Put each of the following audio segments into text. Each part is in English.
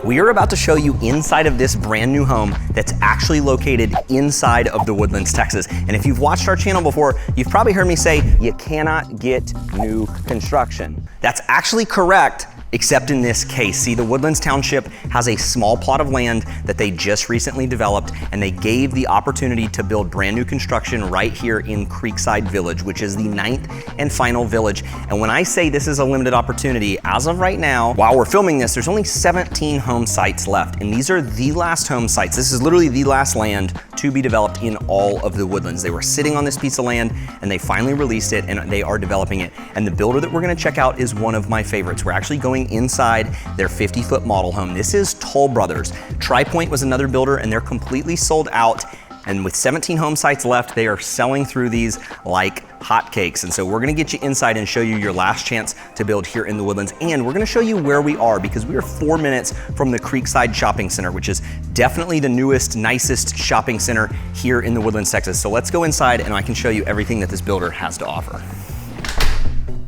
We are about to show you inside of this brand new home that's actually located inside of the Woodlands, Texas. And if you've watched our channel before, you've probably heard me say, you cannot get new construction. That's actually correct, except in this case. See, the Woodlands Township has a small plot of land that they just recently developed, and they gave the opportunity to build brand new construction right here in Creekside Village, which is the 9th and final village. And when I say this is a limited opportunity, as of right now, while we're filming this, there's only 17 home sites left, and these are the last home sites. This is literally the last land to be developed in all of the Woodlands. They were sitting on this piece of land, and they finally released it, and they are developing it. And the builder that we're gonna check out is one of my favorites. We're actually going inside their 50-foot model home. This is Toll Brothers. Tri-Point was another builder, and they're completely sold out. And with 17 home sites left, they are selling through these like hotcakes. And so we're gonna get you inside and show you your last chance to build here in the Woodlands. And we're gonna show you where we are, because we are 4 minutes from the Creekside Shopping Center, which is definitely the newest, nicest shopping center here in the Woodlands, Texas. So let's go inside and I can show you everything that this builder has to offer.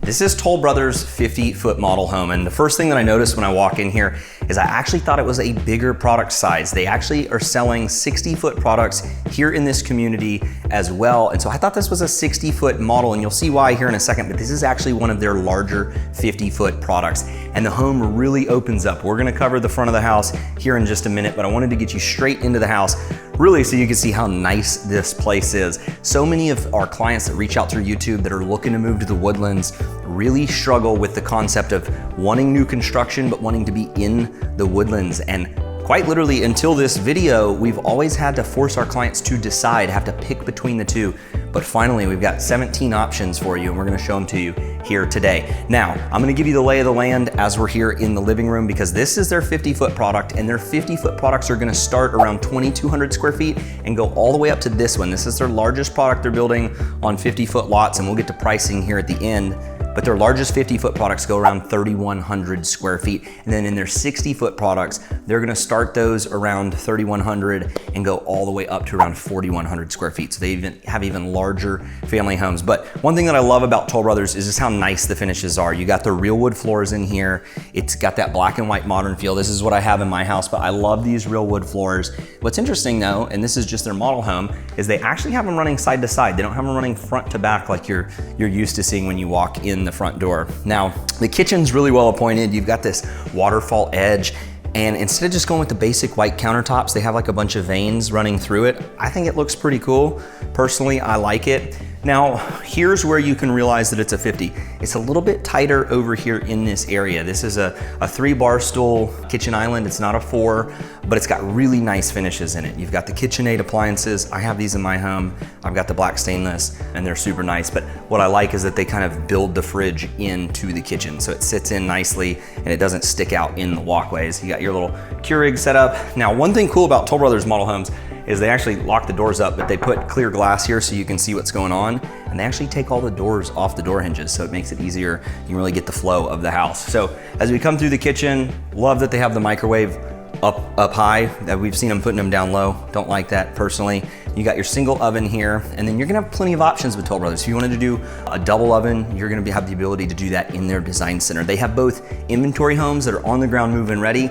This is Toll Brothers' 50-foot model home, and the first thing that I noticed when I walk in here is I actually thought it was a bigger product size. They actually are selling 60-foot products here in this community as well, and so I thought this was a 60-foot model, and you'll see why here in a second, but this is actually one of their larger 50-foot products, and the home really opens up. We're gonna cover the front of the house here in just a minute, but I wanted to get you straight into the house, really so you can see how nice this place is. So many of our clients that reach out through YouTube that are looking to move to the Woodlands really struggle with the concept of wanting new construction, but wanting to be in the Woodlands. And quite literally, until this video, we've always had to force our clients to decide, have to pick between the two. But finally, we've got 17 options for you, and we're gonna show them to you here today. Now, I'm gonna give you the lay of the land as we're here in the living room, because this is their 50-foot product, and their 50-foot products are gonna start around 2,200 square feet and go all the way up to this one. This is their largest product they're building on 50-foot lots, and we'll get to pricing here at the end. But their largest 50-foot products go around 3,100 square feet. And then in their 60-foot products, they're gonna start those around 3,100 and go all the way up to around 4,100 square feet. So they even have even larger family homes. But one thing that I love about Toll Brothers is just how nice the finishes are. You got the real wood floors in here. It's got that black and white modern feel. This is what I have in my house, but I love these real wood floors. What's interesting though, and this is just their model home, is they actually have them running side to side. They don't have them running front to back like you're used to seeing when you walk in the front door. Now, the kitchen's really well appointed. You've got this waterfall edge, and instead of just going with the basic white countertops, they have like a bunch of veins running through it. I think it looks pretty cool. Personally, I like it. Now, here's where you can realize that it's a 50. It's a little bit tighter over here in this area. This is a 3-bar stool kitchen island. It's not a 4, but it's got really nice finishes in it. You've got the KitchenAid appliances. I have these in my home. I've got the black stainless, and they're super nice. But what I like is that they kind of build the fridge into the kitchen, so it sits in nicely and it doesn't stick out in the walkways. You got your little Keurig set up. Now, one thing cool about Toll Brothers model homes is they actually lock the doors up, but they put clear glass here so you can see what's going on. And they actually take all the doors off the door hinges, so it makes it easier. You can really get the flow of the house. So as we come through the kitchen, love that they have the microwave up high. That we've seen them putting them down low. Don't like that personally. You got your single oven here, and then you're gonna have plenty of options with Toll Brothers. If you wanted to do a double oven, you're gonna have the ability to do that in their design center. They have both inventory homes that are on the ground move-in ready,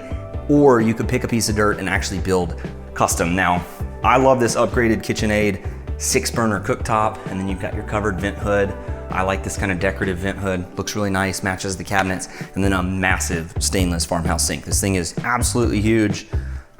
or you could pick a piece of dirt and actually build custom. Now, I love this upgraded KitchenAid 6-burner cooktop, and then you've got your covered vent hood. I like this kind of decorative vent hood. Looks really nice, matches the cabinets, and then a massive stainless farmhouse sink. This thing is absolutely huge,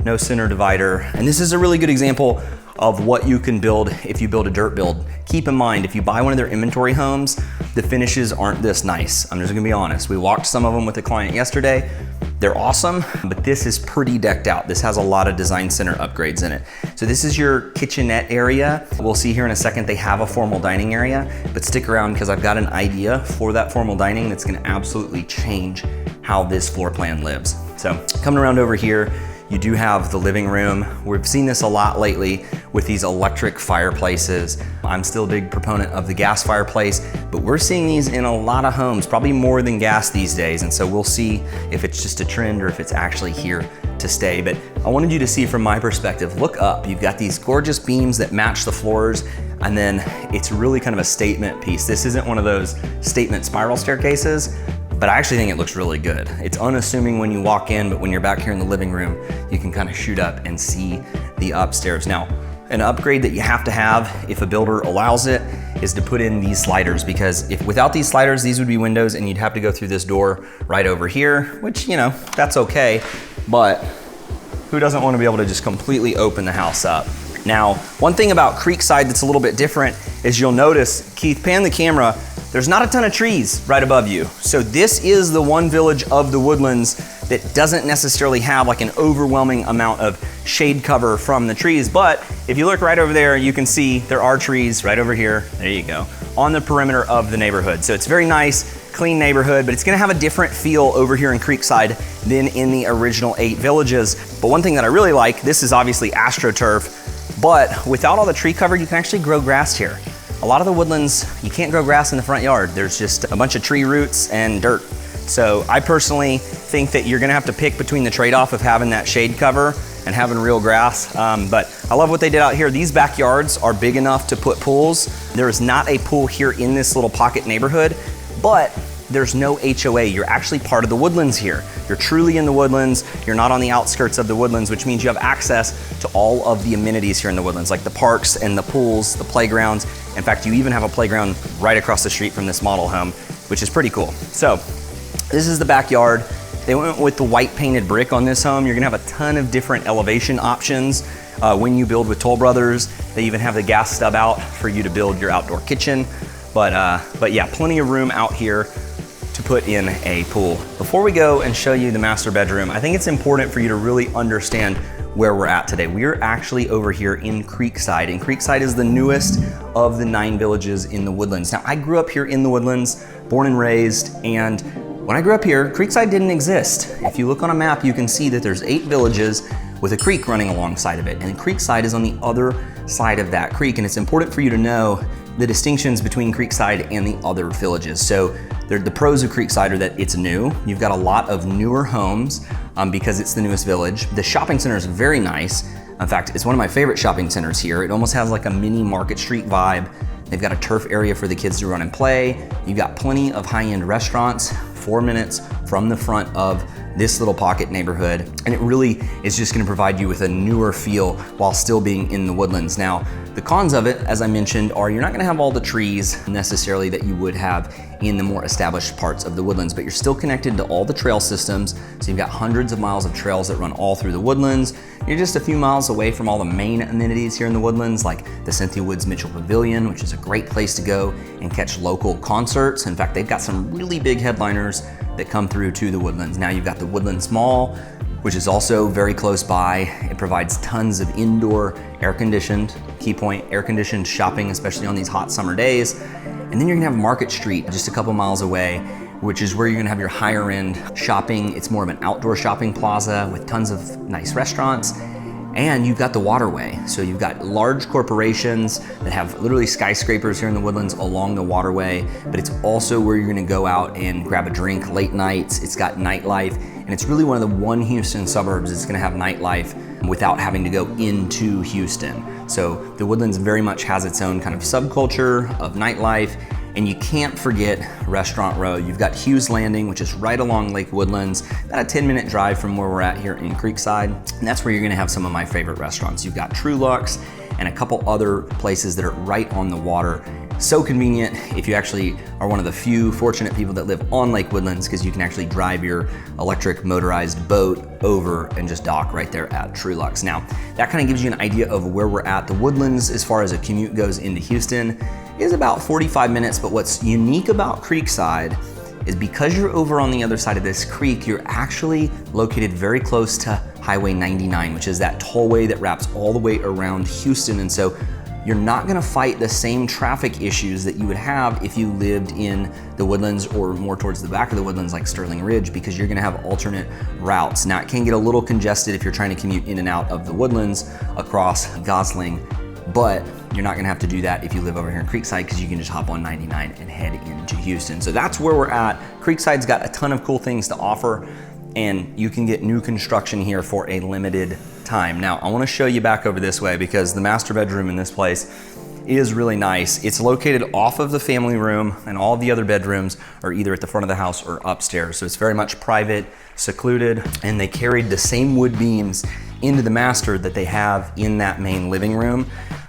no center divider, and this is a really good example of what you can build if you build a dirt build. Keep in mind, if you buy one of their inventory homes, the finishes aren't this nice. I'm just gonna be honest. We walked some of them with a client yesterday. They're awesome, but this is pretty decked out. This has a lot of design center upgrades in it. So this is your kitchenette area. We'll see here in a second, they have a formal dining area, but stick around because I've got an idea for that formal dining that's gonna absolutely change how this floor plan lives. So coming around over here, you do have the living room. We've seen this a lot lately with these electric fireplaces. I'm still a big proponent of the gas fireplace, but we're seeing these in a lot of homes, probably more than gas these days. And so we'll see if it's just a trend or if it's actually here to stay. But I wanted you to see from my perspective, look up. You've got these gorgeous beams that match the floors, and then it's really kind of a statement piece. This isn't one of those statement spiral staircases. but I actually think it looks really good. It's unassuming when you walk in, but when you're back here in the living room, you can kind of shoot up and see the upstairs. Now, an upgrade that you have to have if a builder allows it is to put in these sliders, because if without these sliders, these would be windows and you'd have to go through this door right over here, which, you know, that's okay, but who doesn't want to be able to just completely open the house up? Now, one thing about Creekside that's a little bit different is you'll notice, Keith, pan the camera, there's not a ton of trees right above you. So this is the one village of the Woodlands that doesn't necessarily have like an overwhelming amount of shade cover from the trees. But if you look right over there, you can see there are trees right over here, there you go, on the perimeter of the neighborhood. So it's very nice, clean neighborhood, but it's gonna have a different feel over here in Creekside than in the original 8 villages. But one thing that I really like, this is obviously AstroTurf, but without all the tree cover, you can actually grow grass here. A lot of the Woodlands, you can't grow grass in the front yard. There's just a bunch of tree roots and dirt. So I personally think that you're gonna have to pick between the trade-off of having that shade cover and having real grass. But I love what they did out here. These backyards are big enough to put pools. There is not a pool here in this little pocket neighborhood, but there's no HOA. You're actually part of the Woodlands here. You're truly in the Woodlands. You're not on the outskirts of the Woodlands, which means you have access to all of the amenities here in the Woodlands, like the parks and the pools, the playgrounds. In fact, you even have a playground right across the street from this model home, which is pretty cool. So this is the backyard. They went with the white painted brick on this home. You're gonna have a ton of different elevation options when you build with Toll Brothers. They even have the gas stub out for you to build your outdoor kitchen. But yeah, plenty of room out here to put in a pool. Before we go and show you the master bedroom, I think it's important for you to really understand where we're at today. We're actually over here in Creekside, and Creekside is the newest of the 9 villages in the Woodlands. Now, I grew up here in the Woodlands, born and raised, and when I grew up here, Creekside didn't exist. If you look on a map, you can see that there's 8 villages with a creek running alongside of it, and Creekside is on the other side of that creek, and it's important for you to know the distinctions between Creekside and the other villages. So the pros of Creekside are that it's new. You've got a lot of newer homes because it's the newest village. The shopping center is very nice. In fact, it's one of my favorite shopping centers here. It almost has like a mini Market Street vibe. They've got a turf area for the kids to run and play. You've got plenty of high-end restaurants, 4 minutes from the front of this little pocket neighborhood. And it really is just gonna provide you with a newer feel while still being in the Woodlands. Now, the cons of it, as I mentioned, are you're not gonna have all the trees necessarily that you would have in the more established parts of the Woodlands, but you're still connected to all the trail systems. So you've got hundreds of miles of trails that run all through the Woodlands. You're just a few miles away from all the main amenities here in the Woodlands, like the Cynthia Woods Mitchell Pavilion, which is a great place to go and catch local concerts. In fact, they've got some really big headliners that come through to the Woodlands. Now you've got the Woodlands Mall, which is also very close by. It provides tons of indoor air-conditioned, key point, air-conditioned shopping, especially on these hot summer days. And then you're gonna have Market Street just a couple miles away, which is where you're gonna have your higher end shopping. It's more of an outdoor shopping plaza with tons of nice restaurants. And you've got the waterway. So you've got large corporations that have literally skyscrapers here in the Woodlands along the waterway, but it's also where you're gonna go out and grab a drink late nights. It's got nightlife, and it's really one of the one Houston suburbs that's gonna have nightlife without having to go into Houston. So the Woodlands very much has its own kind of subculture of nightlife. And you can't forget Restaurant Row. You've got Hughes Landing, which is right along Lake Woodlands, about a 10-minute drive from where we're at here in Creekside. And that's where you're gonna have some of my favorite restaurants. You've got True Luxe and a couple other places that are right on the water. So convenient if you actually are one of the few fortunate people that live on Lake Woodlands, because you can actually drive your electric motorized boat over and just dock right there at True Luxe. Now, that kind of gives you an idea of where we're at. The Woodlands, as far as a commute goes into Houston, is about 45 minutes, but what's unique about Creekside is because you're over on the other side of this creek, you're actually located very close to Highway 99, which is that tollway that wraps all the way around Houston. And so you're not gonna fight the same traffic issues that you would have if you lived in the Woodlands or more towards the back of the Woodlands like Sterling Ridge, because you're gonna have alternate routes. Now, it can get a little congested if you're trying to commute in and out of the Woodlands across Gosling, but you're not gonna have to do that if you live over here in Creekside, because you can just hop on 99 and head into Houston. So that's where we're at. Creekside's got a ton of cool things to offer, and you can get new construction here for a limited time. Now, I wanna show you back over this way, because the master bedroom in this place is really nice. It's located off of the family room, and all the other bedrooms are either at the front of the house or upstairs. So it's very much private, secluded, and they carried the same wood beams into the master that they have in that main living room.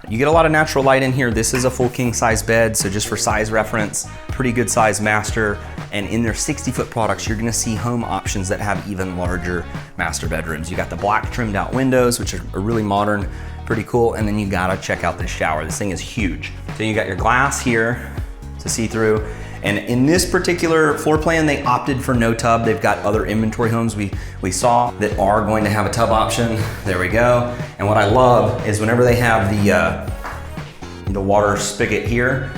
You get a lot of natural light in here. This is a full king size bed, so just for size reference, pretty good size master. And in their 60-foot products, you're gonna see home options that have even larger master bedrooms. You got the black trimmed out windows, which are really modern, pretty cool. And then you gotta check out this shower. This thing is huge. So you got your glass here to see through. And in this particular floor plan, they opted for no tub. They've got other inventory homes we saw that are going to have a tub option. There we go. And what I love is whenever they have the water spigot here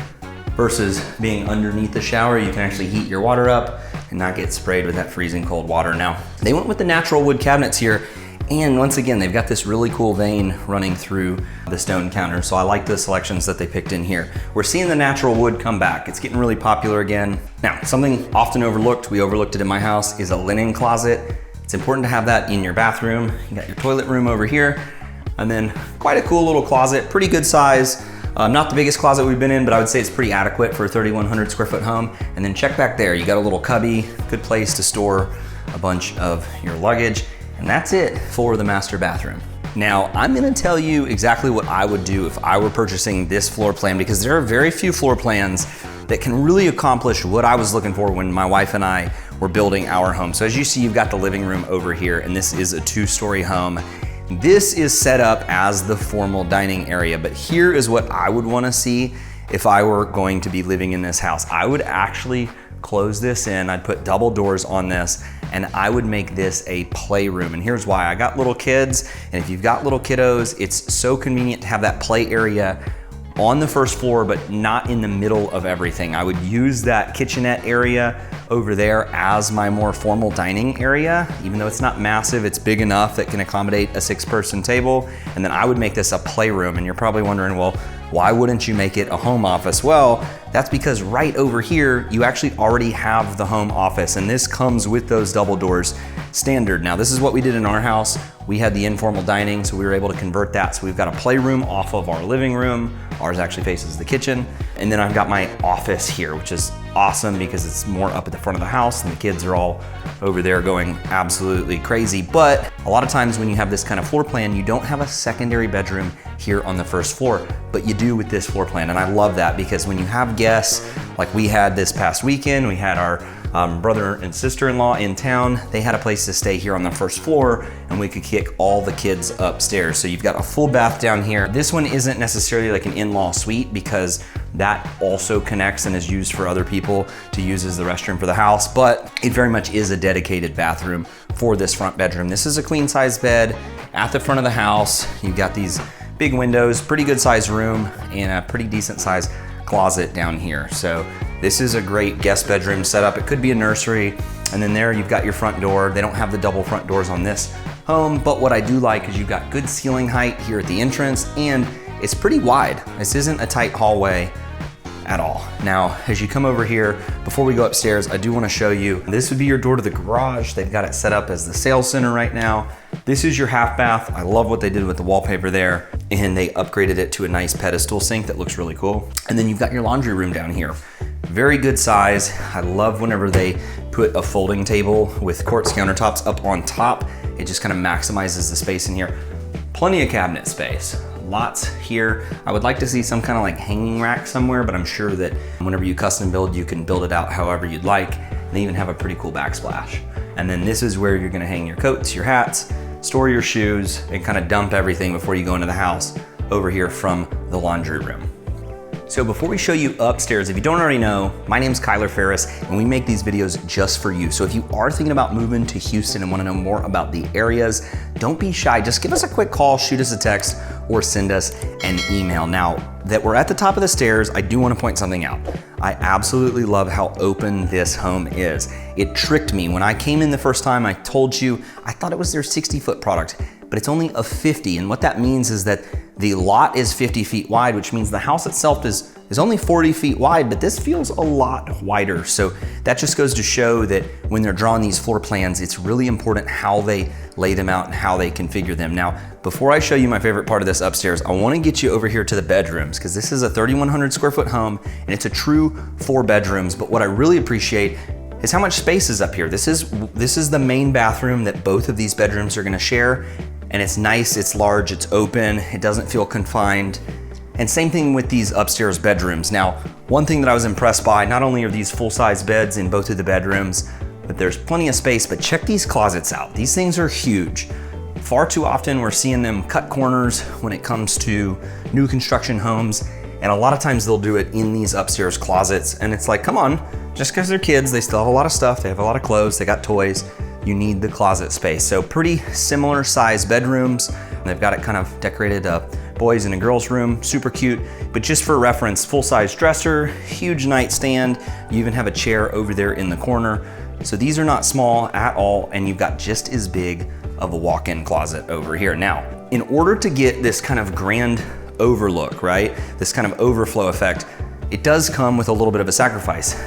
versus being underneath the shower, you can actually heat your water up and not get sprayed with that freezing cold water. Now, they went with the natural wood cabinets here. And once again, they've got this really cool vein running through the stone counter. So I like the selections that they picked in here. We're seeing the natural wood come back. It's getting really popular again. Now, something often overlooked, we overlooked it in my house, is a linen closet. It's important to have that in your bathroom. You got your toilet room over here, and then quite a cool little closet, pretty good size. Not the biggest closet we've been in, but I would say it's pretty adequate for a 3,100 square foot home. And then check back there, you got a little cubby, good place to store a bunch of your luggage. And that's it for the master bathroom. Now, I'm gonna tell you exactly what I would do if I were purchasing this floor plan, because there are very few floor plans that can really accomplish what I was looking for when my wife and I were building our home. So as you see, you've got the living room over here, and this is a 2-story home. This is set up as the formal dining area, but here is what I would wanna see if I were going to be living in this house. I would actually close this in, I'd put double doors on this, and I would make this a playroom. And here's why. I got little kids, and if you've got little kiddos, it's so convenient to have that play area on the first floor, but not in the middle of everything. I would use that kitchenette area over there as my more formal dining area. Even though it's not massive, it's big enough that can accommodate a 6-person table. And then I would make this a playroom. And you're probably wondering, well, why wouldn't you make it a home office? Well, that's because right over here, you actually already have the home office, and this comes with those double doors standard. Now, this is what we did in our house. We had the informal dining, so we were able to convert that. So we've got a playroom off of our living room. Ours actually faces the kitchen. And then I've got my office here, which is awesome because it's more up at the front of the house, and the kids are all over there going absolutely crazy. But a lot of times when you have this kind of floor plan, you don't have a secondary bedroom here on the first floor, but you do with this floor plan. And I love that, because when you have guests, like we had this past weekend, we had our brother and sister-in-law in town. They had a place to stay here on the first floor, and we could kick all the kids upstairs. So you've got a full bath down here. This one isn't necessarily like an in-law suite, because that also connects and is used for other people to use as the restroom for the house, but it very much is a dedicated bathroom for this front bedroom. This is a queen size bed at the front of the house. You've got these big windows, pretty good sized room, and a pretty decent sized closet down here. So this is a great guest bedroom setup. It could be a nursery. And then there you've got your front door. They don't have the double front doors on this home, but what I do like is you've got good ceiling height here at the entrance, and it's pretty wide. This isn't a tight hallway at all. Now, as you come over here, before we go upstairs, I do want to show you, this would be your door to the garage. They've got it set up as the sales center right now. This is your half bath. I love what they did with the wallpaper there, and they upgraded it to a nice pedestal sink that looks really cool. And then you've got your laundry room down here. Very good size. I love whenever they put a folding table with quartz countertops up on top. It just kind of maximizes the space in here. Plenty of cabinet space. Lots here. I would like to see some kind of like hanging rack somewhere, but I'm sure that whenever you custom build, you can build it out however you'd like. They even have a pretty cool backsplash. And then this is where you're gonna hang your coats, your hats, store your shoes, and kind of dump everything before you go into the house over here from the laundry room. So before we show you upstairs, if you don't already know, my name's Kyler Ferris, and we make these videos just for you. So if you are thinking about moving to Houston and want to know more about the areas, don't be shy. Just give us a quick call, shoot us a text, or send us an email. Now that we're at the top of the stairs, I do want to point something out. I absolutely love how open this home is. It tricked me. When I came in the first time, I told you, I thought it was their 60-foot product, but it's only a 50. And what that means is that the lot is 50 feet wide, which means the house itself is only 40 feet wide, but this feels a lot wider. So that just goes to show that when they're drawing these floor plans, it's really important how they lay them out and how they configure them. Now, before I show you my favorite part of this upstairs, I wanna get you over here to the bedrooms, because this is a 3,100 square foot home, and it's a true 4 bedrooms. But what I really appreciate is how much space is up here. This is the main bathroom that both of these bedrooms are gonna share, and it's nice, it's large, it's open, it doesn't feel confined. And same thing with these upstairs bedrooms. Now, one thing that I was impressed by, not only are these full-size beds in both of the bedrooms, but there's plenty of space, but check these closets out. These things are huge. Far too often we're seeing them cut corners when it comes to new construction homes, and a lot of times they'll do it in these upstairs closets, and it's like, come on, just because they're kids, they still have a lot of stuff, they have a lot of clothes, they got toys, you need the closet space. So pretty similar size bedrooms. They've got it kind of decorated boys and a girls room, super cute. But just for reference, full-size dresser, huge nightstand. You even have a chair over there in the corner. So these are not small at all, and you've got just as big of a walk-in closet over here. Now, in order to get this kind of grand overlook, right? This kind of overflow effect, it does come with a little bit of a sacrifice.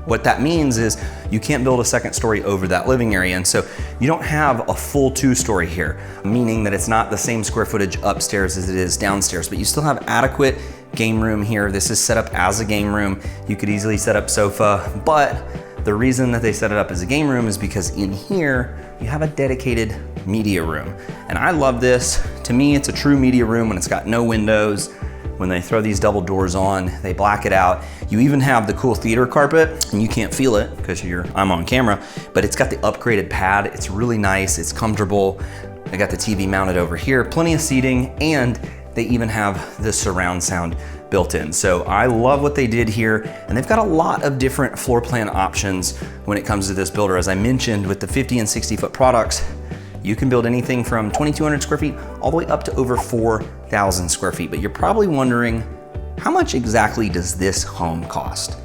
What that means is you can't build a second story over that living area, and so you don't have a full 2-story here, meaning that it's not the same square footage upstairs as it is downstairs, but you still have adequate game room here. This is set up as a game room. You could easily set up sofa, but the reason that they set it up as a game room is because in here, you have a dedicated media room. And I love this. To me, it's a true media room when it's got no windows. When they throw these double doors on, they black it out. You even have the cool theater carpet, and you can't feel it because I'm on camera, but it's got the upgraded pad. It's really nice, it's comfortable. I got the TV mounted over here, plenty of seating, and they even have the surround sound built in. So I love what they did here, and they've got a lot of different floor plan options when it comes to this builder. As I mentioned, with the 50 and 60 foot products, you can build anything from 2,200 square feet all the way up to over 4,000 square feet. But you're probably wondering, how much exactly does this home cost?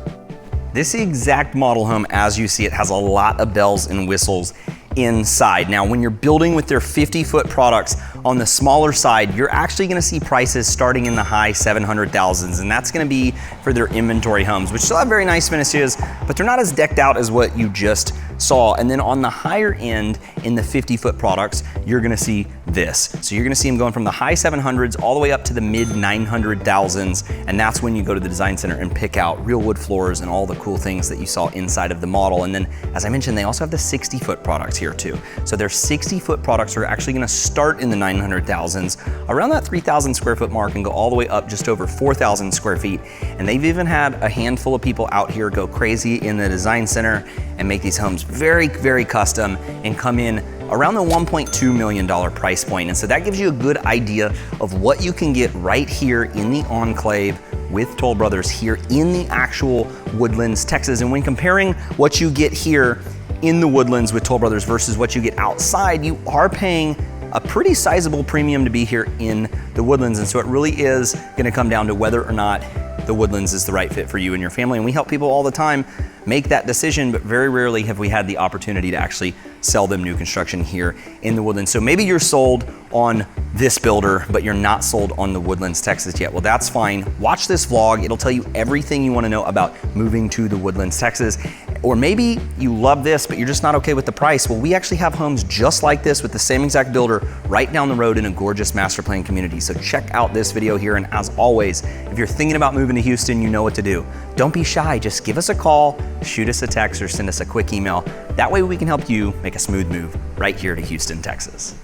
This exact model home, as you see it, has a lot of bells and whistles inside. Now, when you're building with their 50-foot products on the smaller side, you're actually gonna see prices starting in the high 700,000s, and that's gonna be for their inventory homes, which still have very nice finishes, but they're not as decked out as what you just saw. And then on the higher end, in the 50-foot products, you're gonna see this. So you're gonna see them going from the high 700s all the way up to the mid 900,000s, and that's when you go to the design center and pick out real wood floors and all the cool things that you saw inside of the model. And then, as I mentioned, they also have the 60-foot products here too. So their 60-foot products are actually gonna start in the 900,000s, around that 3,000 square foot mark, and go all the way up just over 4,000 square feet. And they've even had a handful of people out here go crazy in the design center and make these homes very, very custom and come in around the $1.2 million price point. And so that gives you a good idea of what you can get right here in the Enclave with Toll Brothers here in the actual Woodlands, Texas. And when comparing what you get here in the Woodlands with Toll Brothers versus what you get outside, you are paying a pretty sizable premium to be here in the Woodlands. And so it really is gonna come down to whether or not the Woodlands is the right fit for you and your family. And we help people all the time make that decision, but very rarely have we had the opportunity to actually sell them new construction here in the Woodlands. So maybe you're sold on this builder, but you're not sold on the Woodlands, Texas yet. Well, that's fine. Watch this vlog. It'll tell you everything you want to know about moving to the Woodlands, Texas. Or maybe you love this, but you're just not okay with the price. Well, we actually have homes just like this with the same exact builder right down the road in a gorgeous master plan community. So check out this video here. And as always, if you're thinking about moving to Houston, you know what to do. Don't be shy. Just give us a call, shoot us a text, or send us a quick email. That way we can help you make a smooth move right here to Houston, Texas.